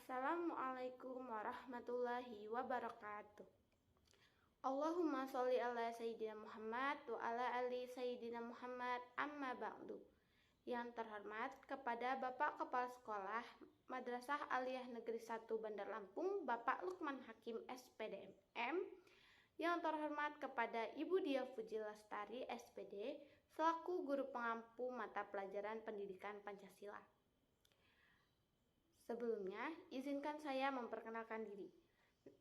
Assalamualaikum warahmatullahi wabarakatuh. Allahumma sholli ala Sayyidina Muhammad wa ala ali Sayyidina Muhammad amma ba'du. Yang terhormat kepada Bapak Kepala Sekolah Madrasah Aliyah Negeri 1 Bandar Lampung, Bapak Lukman Hakim SPD MM. Yang terhormat kepada Ibu Dia Fuji Lestari SPD selaku guru pengampu mata pelajaran pendidikan Pancasila. Sebelumnya, izinkan saya memperkenalkan diri.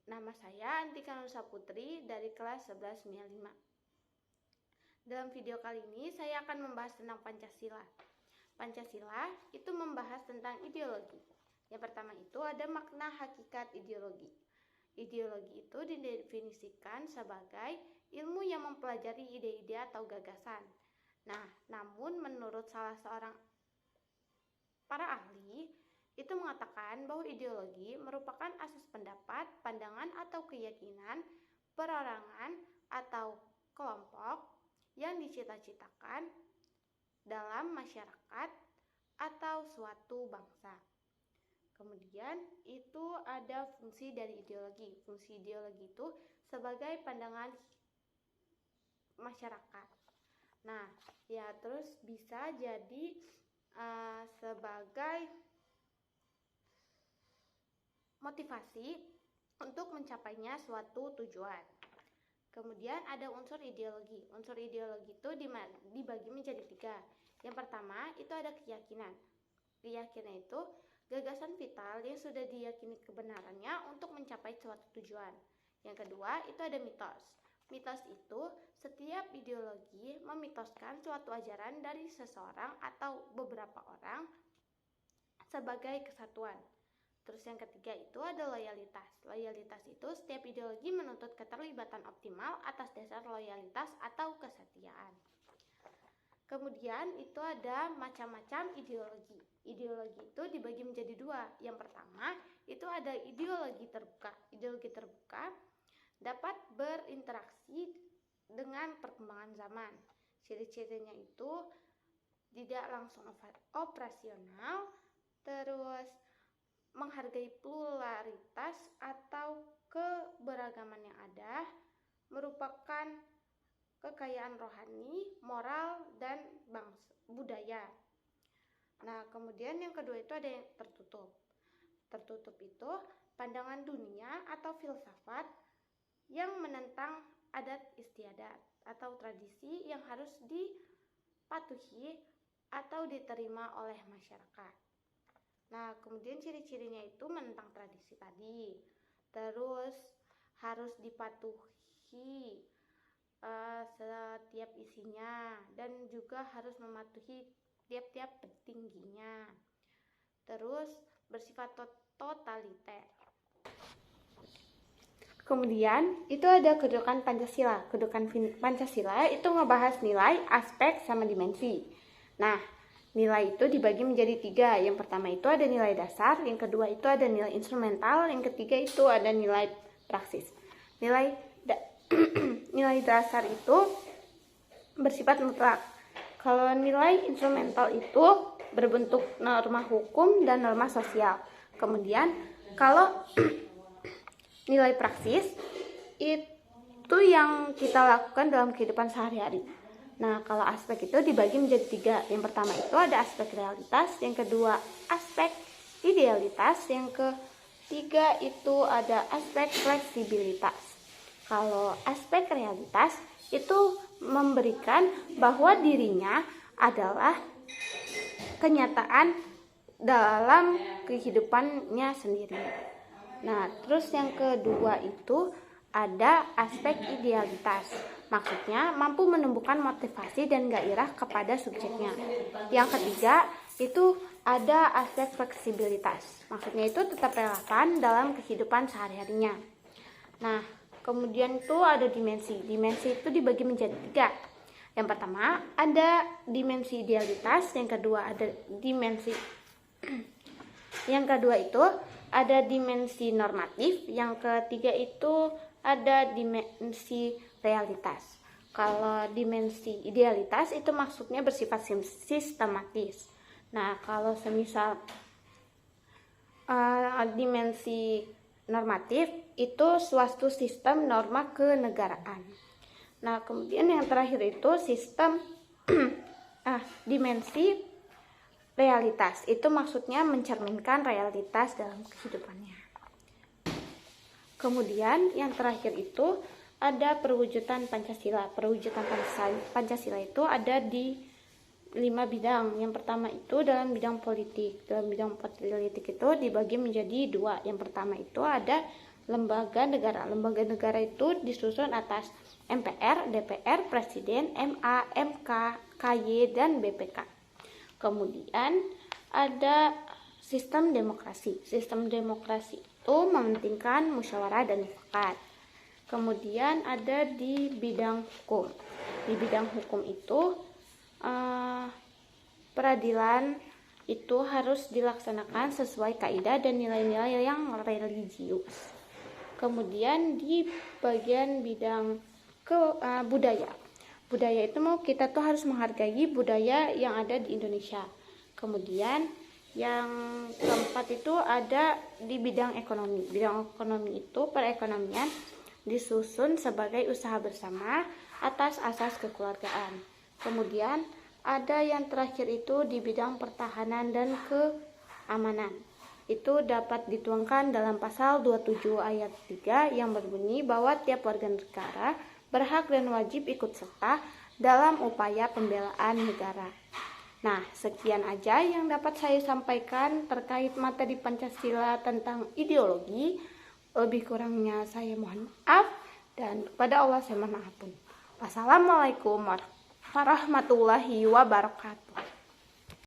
Nama saya Antika Nusa Putri dari kelas 1195. Dalam video kali ini, saya akan membahas tentang Pancasila. Pancasila itu membahas tentang ideologi. Yang pertama itu ada makna hakikat ideologi. Ideologi itu didefinisikan sebagai ilmu yang mempelajari ide-ide atau gagasan. Nah, namun menurut salah seorang para ahli, itu mengatakan bahwa ideologi merupakan asas pendapat, pandangan atau keyakinan perorangan atau kelompok yang dicita-citakan dalam masyarakat atau suatu bangsa. Kemudian itu ada fungsi dari ideologi. Fungsi ideologi itu sebagai pandangan masyarakat. Nah, ya terus bisa jadi sebagai motivasi untuk mencapainya suatu tujuan. Kemudian ada unsur ideologi. Unsur ideologi itu dibagi menjadi 3. Yang pertama itu ada keyakinan. Keyakinan itu gagasan vital yang sudah diyakini kebenarannya untuk mencapai suatu tujuan. Yang kedua itu ada mitos. Mitos itu setiap ideologi memitoskan suatu ajaran dari seseorang atau beberapa orang sebagai kesatuan. Terus yang ketiga itu ada loyalitas. Loyalitas itu setiap ideologi menuntut keterlibatan optimal atas dasar loyalitas atau kesetiaan. Kemudian itu ada macam-macam ideologi. Ideologi itu dibagi menjadi 2. Yang pertama itu ada ideologi terbuka. Ideologi terbuka dapat berinteraksi dengan perkembangan zaman. Ciri-cirinya itu tidak langsung operasional, terus menghargai pluralitas atau keberagaman yang ada, merupakan kekayaan rohani, moral, dan budaya. Nah, kemudian yang kedua itu ada yang tertutup. Tertutup itu pandangan dunia atau filsafat yang menentang adat istiadat atau tradisi yang harus dipatuhi atau diterima oleh masyarakat. Nah, kemudian ciri-cirinya itu menentang tradisi tadi. Terus harus dipatuhi setiap isinya dan juga harus mematuhi tiap-tiap petingginya. Terus bersifat totaliter. Kemudian itu ada kedudukan Pancasila. Kedudukan Pancasila itu ngebahas nilai, aspek, sama dimensi. Nah, nilai itu dibagi menjadi 3. Yang pertama itu ada nilai dasar, yang kedua itu ada nilai instrumental, yang ketiga itu ada nilai praksis. Nilai dasar itu bersifat mutlak. Kalau nilai instrumental itu berbentuk norma hukum dan norma sosial. Kemudian kalau nilai praksis itu yang kita lakukan dalam kehidupan sehari-hari. Nah, kalau aspek itu dibagi menjadi 3. Yang pertama itu ada aspek realitas, yang kedua aspek idealitas, yang ketiga itu ada aspek fleksibilitas. Kalau aspek realitas itu memberikan bahwa dirinya adalah kenyataan dalam kehidupannya sendiri. Nah, terus yang kedua itu ada aspek idealitas. Maksudnya mampu menumbuhkan motivasi dan gairah kepada subjeknya. Yang ketiga itu ada aspek fleksibilitas. Maksudnya itu tetap relevan dalam kehidupan sehari-harinya. Nah, kemudian itu ada dimensi. Dimensi itu dibagi menjadi 3. Yang pertama ada dimensi idealitas, yang kedua ada dimensi yang kedua itu ada dimensi normatif, yang ketiga itu ada dimensi realitas. Kalau dimensi idealitas itu maksudnya bersifat sistematis. Nah, kalau semisal dimensi normatif itu suatu sistem norma kenegaraan. Nah, kemudian yang terakhir itu sistem dimensi realitas. Itu maksudnya mencerminkan realitas dalam kehidupannya. Kemudian yang terakhir itu ada perwujudan Pancasila. Perwujudan Pancasila itu ada di 5 bidang. Yang pertama itu dalam bidang politik. Dalam bidang politik itu dibagi menjadi 2. Yang pertama itu ada lembaga negara. Lembaga negara itu disusun atas MPR, DPR, Presiden, MA, MK, KY, dan BPK. Kemudian ada sistem demokrasi. Sistem demokrasi itu mementingkan musyawarah dan mufakat. Kemudian ada di bidang hukum. Di bidang hukum itu peradilan itu harus dilaksanakan sesuai kaidah dan nilai-nilai yang religius. Kemudian di bagian bidang budaya. Budaya itu kita tuh harus menghargai budaya yang ada di Indonesia. Kemudian yang keempat itu ada di bidang ekonomi. Bidang ekonomi itu perekonomian disusun sebagai usaha bersama atas asas kekeluargaan. Kemudian ada yang terakhir itu di bidang pertahanan dan keamanan. Itu dapat dituangkan dalam pasal 27 ayat 3 yang berbunyi bahwa tiap warga negara berhak dan wajib ikut serta dalam upaya pembelaan negara. Nah, sekian aja yang dapat saya sampaikan terkait materi Pancasila tentang ideologi. Lebih kurangnya saya mohon maaf, dan kepada Allah saya mohon ampun. Wassalamualaikum warahmatullahi wabarakatuh.